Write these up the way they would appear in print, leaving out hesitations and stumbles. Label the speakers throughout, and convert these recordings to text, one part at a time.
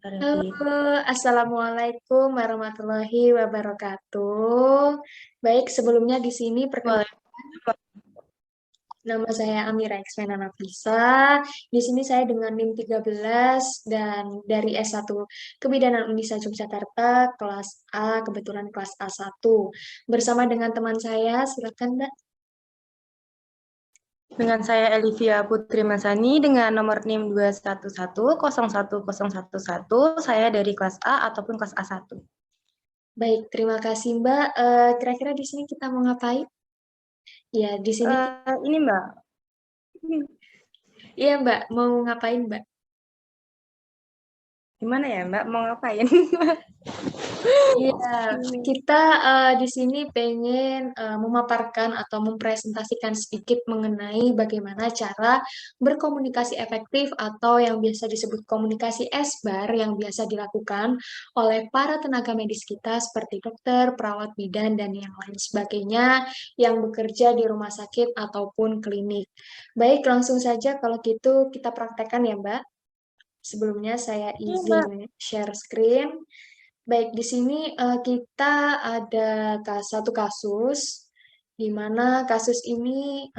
Speaker 1: Raffi.
Speaker 2: Halo, Assalamualaikum warahmatullahi wabarakatuh. Baik, sebelumnya di sini perkenalkan
Speaker 1: Waalaikumsalam.
Speaker 2: nama saya Amira Xmena Nafisa. Di sini saya dengan NIM 13 dan dari S1 Kebidanan Unisa Yogyakarta, kelas A, kebetulan kelas A1. Bersama dengan teman saya, silakan Mbak.
Speaker 1: Dengan saya Elivia Putri Masani dengan nomor NIM 211011011. Saya dari kelas A ataupun kelas A1.
Speaker 2: Baik, terima kasih Mbak. Kira-kira di sini kita mau ngapain? Ya, di sini,
Speaker 1: Ini Mbak,
Speaker 2: iya Mbak, mau ngapain Mbak?
Speaker 1: gimana ya Mbak, mau ngapain?
Speaker 2: Iya, kita di sini pengen memaparkan atau mempresentasikan sedikit mengenai bagaimana cara berkomunikasi efektif atau yang biasa disebut komunikasi SBAR yang biasa dilakukan oleh para tenaga medis kita seperti dokter, perawat bidan, dan yang lain sebagainya yang bekerja di rumah sakit ataupun klinik. Baik, langsung saja kalau gitu kita praktekkan ya Mbak. Sebelumnya saya
Speaker 1: Iya Mbak.
Speaker 2: izin share screen. Baik, di sini kita ada satu kasus, di mana kasus ini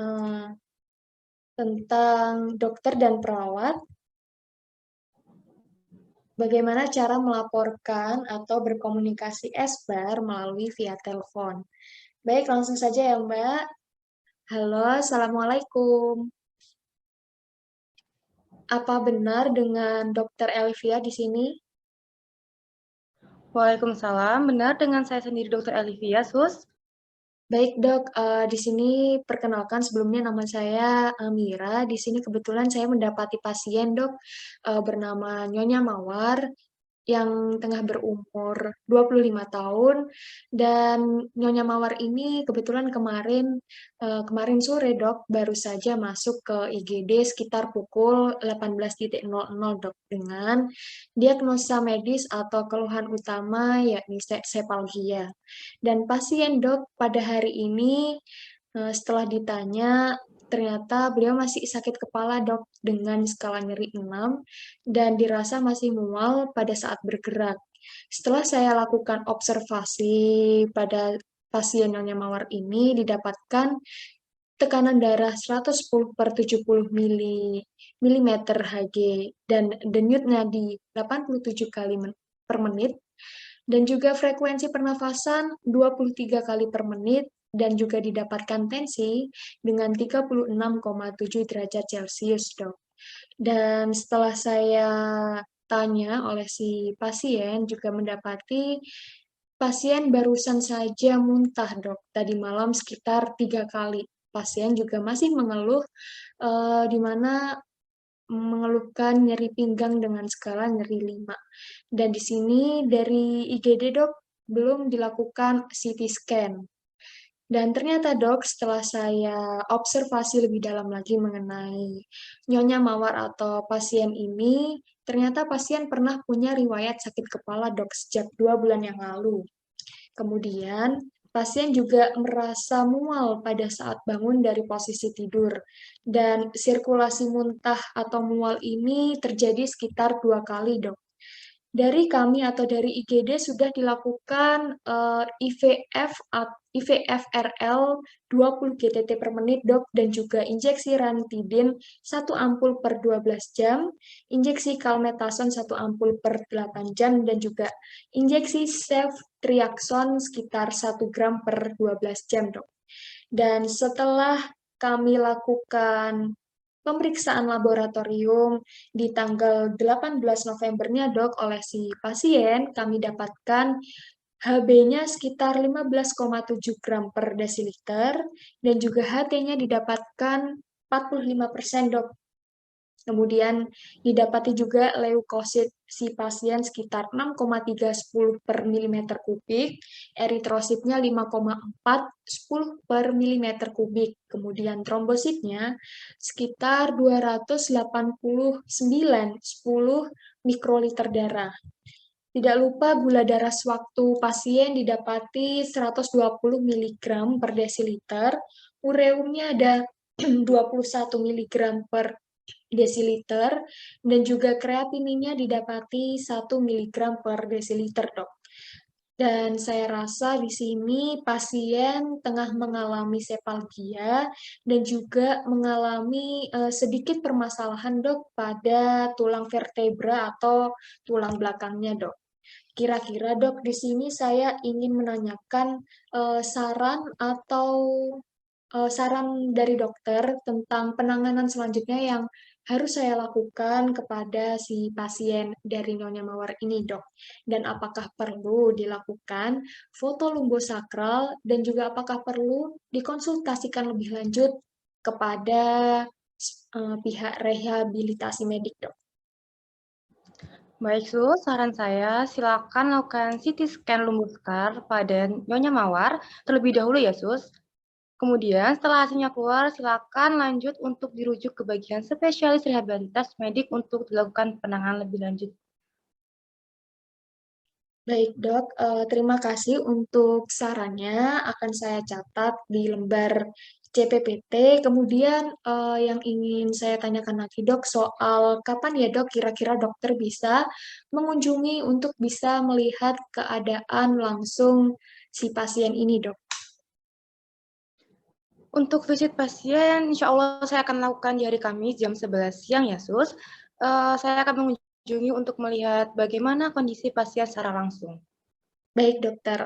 Speaker 2: tentang dokter dan perawat, bagaimana cara melaporkan atau berkomunikasi SBAR melalui via telepon. Baik, langsung saja ya Mbak. Halo, Assalamualaikum. Apa benar dengan Dokter Elvia di sini?
Speaker 1: Waalaikumsalam. Benar dengan saya sendiri Dr. Elivia, Sus.
Speaker 2: Baik dok, di sini perkenalkan sebelumnya nama saya Mira. Di sini kebetulan saya mendapati pasien dok bernama Nyonya Mawar yang tengah berumur 25 tahun dan Nyonya Mawar ini kebetulan kemarin sore dok baru saja masuk ke IGD sekitar pukul 18.00 dok dengan diagnosa medis atau keluhan utama yakni sepalgia. Dan pasien dok pada hari ini setelah ditanya ternyata beliau masih sakit kepala dok dengan skala nyeri 6 dan dirasa masih mual pada saat bergerak. Setelah saya lakukan observasi pada pasien Nyonya Mawar ini didapatkan tekanan darah 110 per 70 milimeter Hg dan denyut nadi 87 kali per menit dan juga frekuensi pernafasan 23 kali per menit dan juga didapatkan tensi dengan 36,7 derajat Celcius, dok. Dan setelah saya tanya oleh si pasien juga mendapati pasien barusan saja muntah, dok. Tadi malam sekitar 3 kali. Pasien juga masih mengeluh di mana mengeluhkan nyeri pinggang dengan skala nyeri 5. Dan di sini dari IGD dok belum dilakukan CT scan. Dan ternyata dok setelah saya observasi lebih dalam lagi mengenai Nyonya Mawar atau pasien ini, ternyata pasien pernah punya riwayat sakit kepala dok sejak 2 bulan yang lalu. Kemudian, pasien juga merasa mual pada saat bangun dari posisi tidur, dan sirkulasi muntah atau mual ini terjadi sekitar 2 kali, dok. Dari kami atau dari IGD sudah dilakukan IVF RL 20 GTT per menit, dok, dan juga injeksi ranitidin 1 ampul per 12 jam, injeksi kalmetason 1 ampul per 8 jam, dan juga injeksi ceftriaxone sekitar 1 gram per 12 jam, dok. Dan setelah kami lakukan pemeriksaan laboratorium di tanggal 18 Novembernya, dok, oleh si pasien, kami dapatkan HB-nya sekitar 15,7 gram per desiliter, dan juga HT-nya didapatkan 45%, dok. Kemudian didapati juga leukosit si pasien sekitar 6,310 per milimeter kubik, eritrositnya 5,410 per milimeter kubik, kemudian trombositnya sekitar 289,10 mikroliter darah. Tidak lupa gula darah sewaktu pasien didapati 120 mg per desiliter, ureumnya ada 21 mg per desiliter dan juga kreatininya didapati 1 mg per desiliter, Dok. Dan saya rasa di sini pasien tengah mengalami sepalgia dan juga mengalami sedikit permasalahan, Dok, pada tulang vertebra atau tulang belakangnya, Dok. Kira-kira, Dok, di sini saya ingin menanyakan saran atau saran dari dokter tentang penanganan selanjutnya yang harus saya lakukan kepada si pasien dari Nyonya Mawar ini, Dok. Dan apakah perlu dilakukan foto lumbosakral dan juga apakah perlu dikonsultasikan lebih lanjut kepada pihak rehabilitasi medik, Dok.
Speaker 1: Baik, Sus, saran saya silakan lakukan CT scan lumboscar pada Nyonya Mawar terlebih dahulu ya, Sus. Kemudian setelah hasilnya keluar, silakan lanjut untuk dirujuk ke bagian spesialis rehabilitas medik untuk dilakukan penanganan lebih lanjut.
Speaker 2: Baik, Dok. Terima kasih untuk sarannya. Akan saya catat di lembar CPPT. Kemudian yang ingin saya tanyakan lagi, Dok, soal kapan ya, Dok, kira-kira dokter bisa mengunjungi untuk bisa melihat keadaan langsung si pasien ini, Dok.
Speaker 1: Untuk visit pasien, insya Allah saya akan lakukan di hari Kamis jam 11 siang ya, Sus. Saya akan mengunjungi untuk melihat bagaimana kondisi pasien secara langsung.
Speaker 2: Baik, dokter.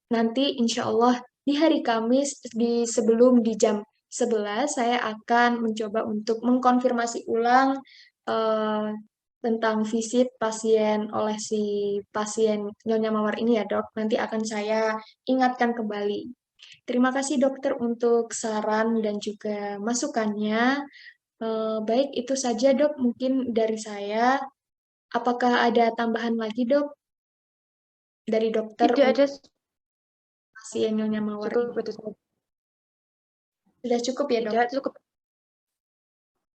Speaker 2: Nanti insya Allah di hari Kamis sebelum di jam 11 saya akan mencoba untuk mengkonfirmasi ulang eh, tentang visit pasien oleh si pasien Nyonya Mawar ini ya, Dok. Nanti akan saya ingatkan kembali. Terima kasih dokter untuk saran dan juga masukannya. Baik, itu saja, Dok, mungkin dari saya. Apakah ada tambahan lagi, Dok, dari dokter
Speaker 1: Tidak
Speaker 2: untuk
Speaker 1: ada,
Speaker 2: pasien Nyonya Mawar
Speaker 1: cukup
Speaker 2: ini?
Speaker 1: itu saja.
Speaker 2: Sudah cukup ya, Dok?
Speaker 1: Tidak cukup.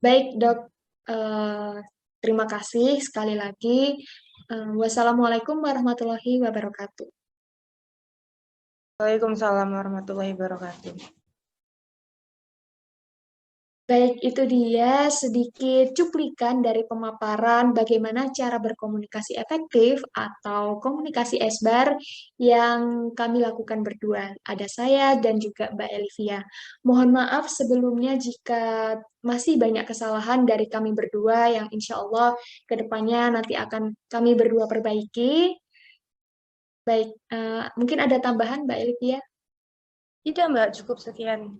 Speaker 2: Baik, Dok. Eh, Terima kasih sekali lagi. Wassalamualaikum warahmatullahi wabarakatuh.
Speaker 1: Waalaikumsalam warahmatullahi wabarakatuh.
Speaker 2: Baik, itu dia sedikit cuplikan dari pemaparan bagaimana cara berkomunikasi efektif atau komunikasi esbar yang kami lakukan berdua. Ada saya dan juga Mbak Elivia. Mohon maaf sebelumnya jika masih banyak kesalahan dari kami berdua yang insya Allah ke depannya nanti akan kami berdua perbaiki. Baik, mungkin ada tambahan Mbak Elivia?
Speaker 1: Tidak, Mbak, cukup sekian.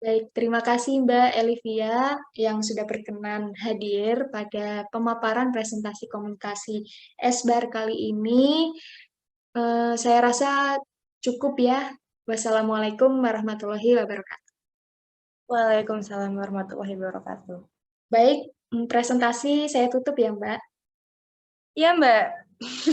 Speaker 2: Baik, terima kasih Mbak Elivia yang sudah berkenan hadir pada pemaparan presentasi komunikasi Esbar kali ini. Saya rasa cukup ya. Wassalamualaikum warahmatullahi wabarakatuh.
Speaker 1: Waalaikumsalam warahmatullahi wabarakatuh.
Speaker 2: Baik, presentasi saya tutup ya Mbak.
Speaker 1: Iya, Mbak.